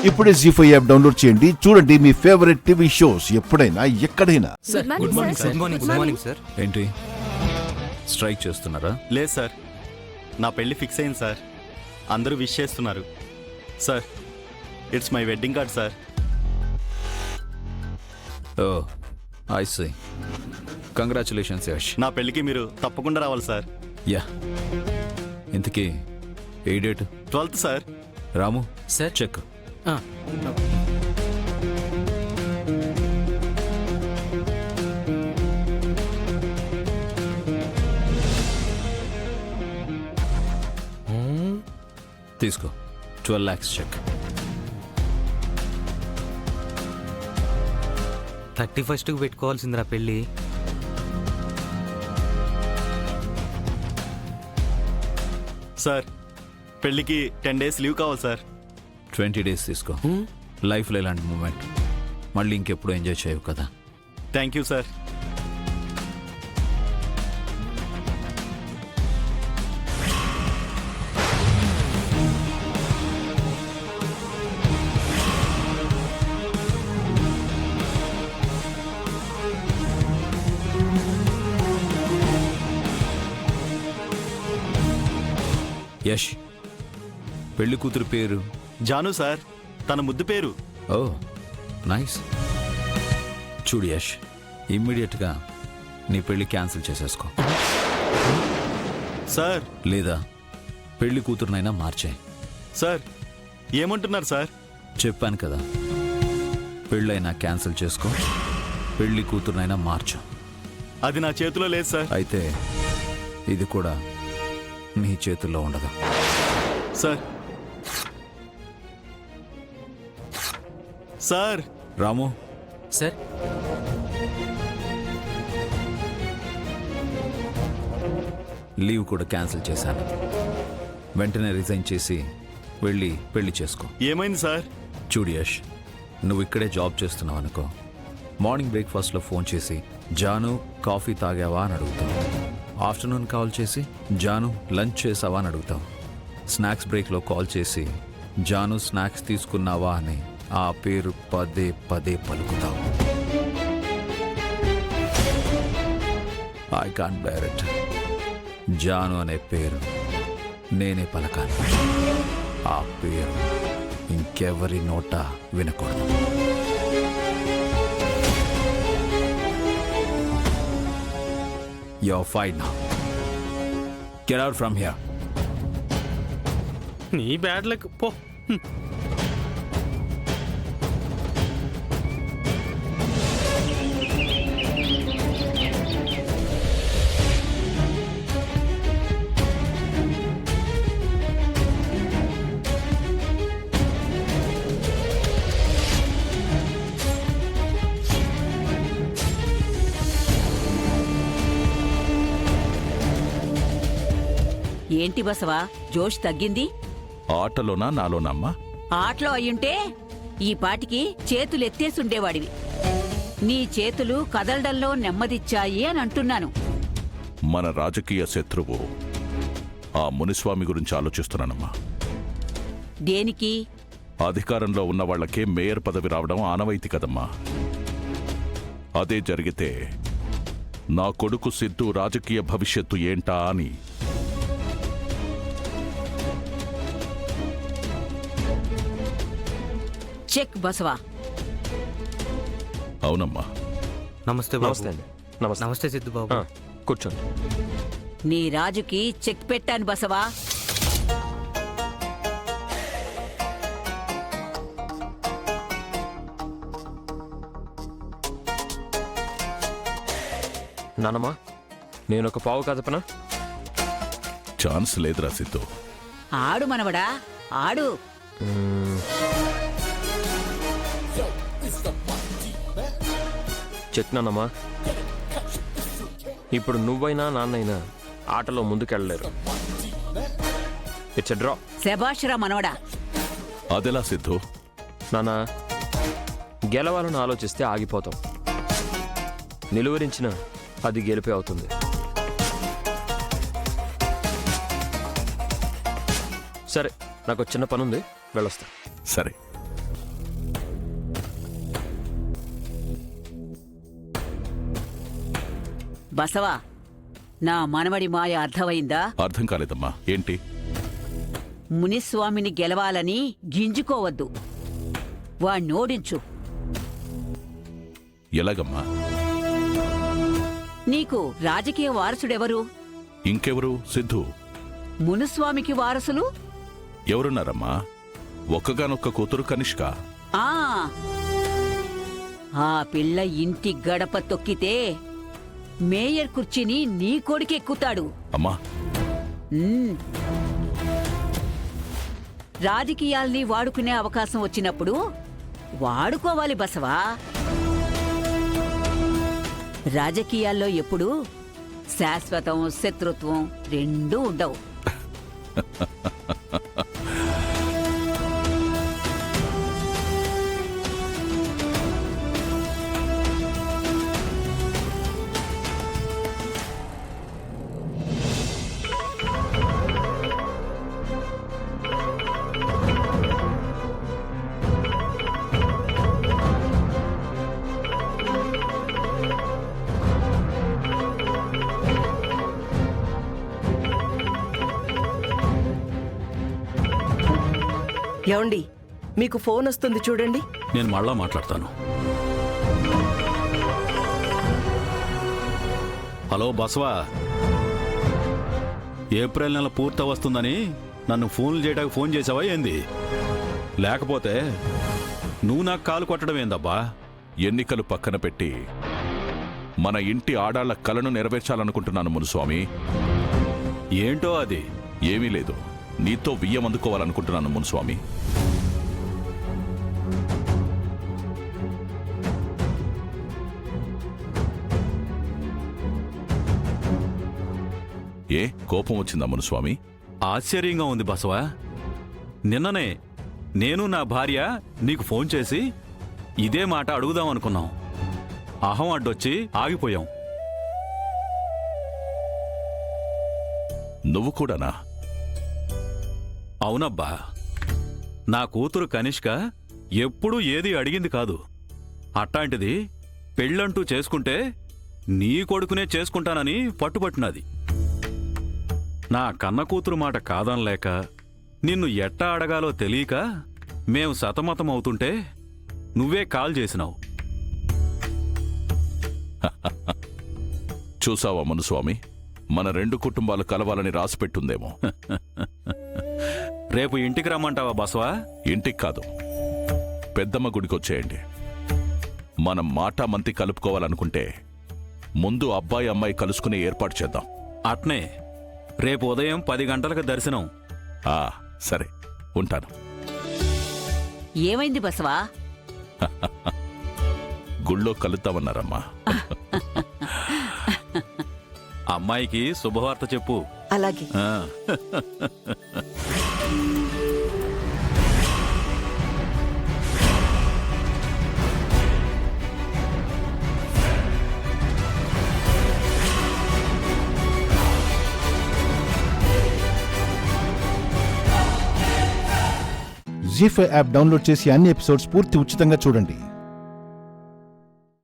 ఇప్పుడే జీ5 app download చేయండి. చూడండి మీ ఫేవరెట్ టీవీ షోస్ ఎప్పుడైనా ఎక్కడైనా. Good morning sir. ఏంటి స్ట్రైక్ చేస్తున్నారా? లేదు సార్, నా పెళ్లి ఫిక్స్ అయింది సార్. అందరూ విష్ చేస్తున్నారు sir. It's my wedding card sir. Oh I see. Congratulations Yash. నా పెళ్లికి మీరు తప్పకుండా రావాలి సార్. యా, ఇంతకీ ఏ date? 12th sir. Ramu sir. Cheque. తీసుకో, 12 lakhs చెక్. 31st పెట్టుకోవాల్సిందిరా పెళ్ళి. సార్, పెళ్లికి 10 days లీవ్ కావాలి సార్. 20 days తీసుకో. లైఫ్లో ఇలాంటి మూమెంట్ మళ్ళీ ఇంకెప్పుడు ఎంజాయ్ చేయవు కదా. Thank you sir. యష్, పెళ్లి కూతురు పేరు? జాను సార్, తన ముద్దు పేరు. ఓ నైస్. చూడు యష్, ఇమ్మీడియట్గా నీ పెళ్లి క్యాన్సిల్ చేసేసుకో. సార్. లేదా పెళ్లి కూతురునైనా మార్చేయి. సార్, ఏమంటున్నారు సార్? చెప్పాను కదా, పెళ్ళైనా క్యాన్సిల్ చేసుకో, పెళ్లి కూతురునైనా మార్చు. అది నా చేతిలో లేదు సార్. అయితే ఇది కూడా నీ చేతుల్లో ఉండదు. Sir. Sir. Ramu sir. Leave కూడా క్యాన్సిల్ చేశాను. వెంటనే రిజైన్ చేసి వెళ్ళి పెళ్లి చేసుకో. ఏమైంది సార్? చూడు యష్, నువ్వు ఇక్కడే జాబ్ చేస్తున్నావు అనుకో, మార్నింగ్ బ్రేక్ఫాస్ట్లో ఫోన్ చేసి జాను కాఫీ తాగావా అని అడుగుతావు. ఆఫ్టర్నూన్ కాల్ చేసి జాను లంచ్ చేసావా అని అడుగుతావు. స్నాక్స్ బ్రేక్లో కాల్ చేసి జాను స్నాక్స్ తీసుకున్నావా అని ఆ పేరు పదే పదే పలుకుతావు. I can't bear it. జాను అనే పేరు నేనే పలకాలి. ఆ పేరు ఇంకెవరి నోట వినకూడదు. You're fine now. Get out from here. నీ బ్యాడ్ లక్ పో. ఏంటి బసవా, జోష్ తగ్గింది? ఆటలోనా నాలోనమ్మా? ఆటలో అయ్యుంటే ఈ పాటికి చేతులు ఎత్తేసుండేవాడివి. నీ చేతులు కదలడంలో నెమ్మదిచ్చాయి అని అంటున్నాను. మన రాజకీయ శత్రువు ఆ మునిస్వామి గురించి ఆలోచిస్తున్నానమ్మా. దేనికి? అధికారంలో ఉన్న వాళ్లకే మేయర్ పదవి రావడం ఆనవాయితీ కదమ్మా. అదే జరిగితే నా కొడుకు సిద్ధు రాజకీయ భవిష్యత్తు ఏంటా అని. చెక్ బసవా. అవునమ్మా. నమస్తే బాబు. నమస్తే సిద్ధు బాబు. కూర్చోండి. నీ రాజుకి చెక్ పెట్టాను బసవా. నానమ్మా, నేనొక పావు కదపనా? ఛాన్స్ లేదురా సిద్ధు. ఆడు మనవడా, ఆడు. చెక్ నానమ్మా. ఇప్పుడు నువ్వైనా నాన్నైనా ఆటలో ముందుకెళ్ళలేరు. It's a draw. శభాషరా మనవడా. అదెలా సిద్ధు? నానా, గెలవాలని ఆలోచిస్తే ఆగిపోతాం. నిలువరించిన అది గెలిపే అవుతుంది. సరే, నాకు చిన్న పనుంది, వెళ్ళొస్తా. సరే. బసవా, నా మనవడి మాయ అర్థమైందా? అర్థం కాలేదమ్మా. ఏంటి? మునిస్వామిని గెలవాలని గింజుకోవద్దు, వాణ్ణోడించు. ఎలాగమ్మా? నీకు రాజకీయ వారసుడెవరు? ఇంకెవరు? సిద్ధు. మునుస్వామికి వారసులు ఎవరున్నారమ్మా? ఒక్కగానొక్క కూతురు కనిష్క. ఆ ఆ పిల్ల ఇంటి గడప తొక్కితే మేయర్ కుర్చీని నీ కొడుకెక్కుతాడు. అమ్మా, రాజకీయాల్ని వాడుకునే అవకాశం వచ్చినప్పుడు వాడుకోవాలి బసవా. రాజకీయాల్లో ఎప్పుడూ శాశ్వతం, శత్రుత్వం రెండూ ఉండవు. ఏమండి, మీకు ఫోన్ వస్తుంది చూడండి. నేను మళ్ళా మాట్లాడతాను. హలో బసవా, ఏప్రిల్ నెల పూర్తి వస్తుందని నన్ను ఫోన్లు చేయడానికి ఫోన్ చేసావా ఏంది? లేకపోతే నువ్వు నాకు కాలు కొట్టడం ఏందబ్బా? ఎన్నికలు పక్కన పెట్టి మన ఇంటి ఆడాళ్ల కలను నెరవేర్చాలనుకుంటున్నాను మునుస్వామి. ఏంటో అది? ఏమీ లేదు, నీతో బియ్యం అందుకోవాలనుకుంటున్నాను మునుస్వామి. ఏ కోపం వచ్చిందా మునుస్వామి? ఆశ్చర్యంగా ఉంది బసవా. నిన్ననే నేను నా భార్య నీకు ఫోన్ చేసి ఇదే మాట అడుగుదామనుకున్నాం. అహం అడ్డొచ్చి ఆగిపోయాం. నువ్వు కూడానా? అవునబ్బా, నా కూతురు కనిష్క ఎప్పుడూ ఏది అడిగింది కాదు. అట్టాంటిది పెళ్ళంటూ చేసుకుంటే నీ కొడుకునే చేసుకుంటానని పట్టుబట్టినది. నా కన్న కూతురు మాట కాదనలేక నిన్ను ఎట్టా అడగాలో తెలియక మేం సతమతమవుతుంటే నువ్వే కాల్ చేసినావు. చూసావా మునుస్వామి, మన రెండు కుటుంబాలు కలవాలని రాసిపెట్టుందేమో. రేపు ఇంటికి రమ్మంటావా బసవా? ఇంటికి కాదు, పెద్దమ్మ గుడికొచ్చేయండి. మనం మాటామంతి కలుపుకోవాలనుకుంటే ముందు అబ్బాయి అమ్మాయి కలుసుకునే ఏర్పాటు చేద్దాం. అట్నే రేపు ఉదయం 10 గంటలకు దర్శనం. సరే, ఉంటాను. ఏమైంది బసవా? గుళ్ళో కలుద్దామన్నారమ్మా. అమ్మాయికి శుభవార్త చెప్పు. అలాగే. ఆ. జీ5 యాప్ డౌన్లోడ్ చేసి అన్ని ఎపిసోడ్స్ పూర్తి ఉచితంగా చూడండి.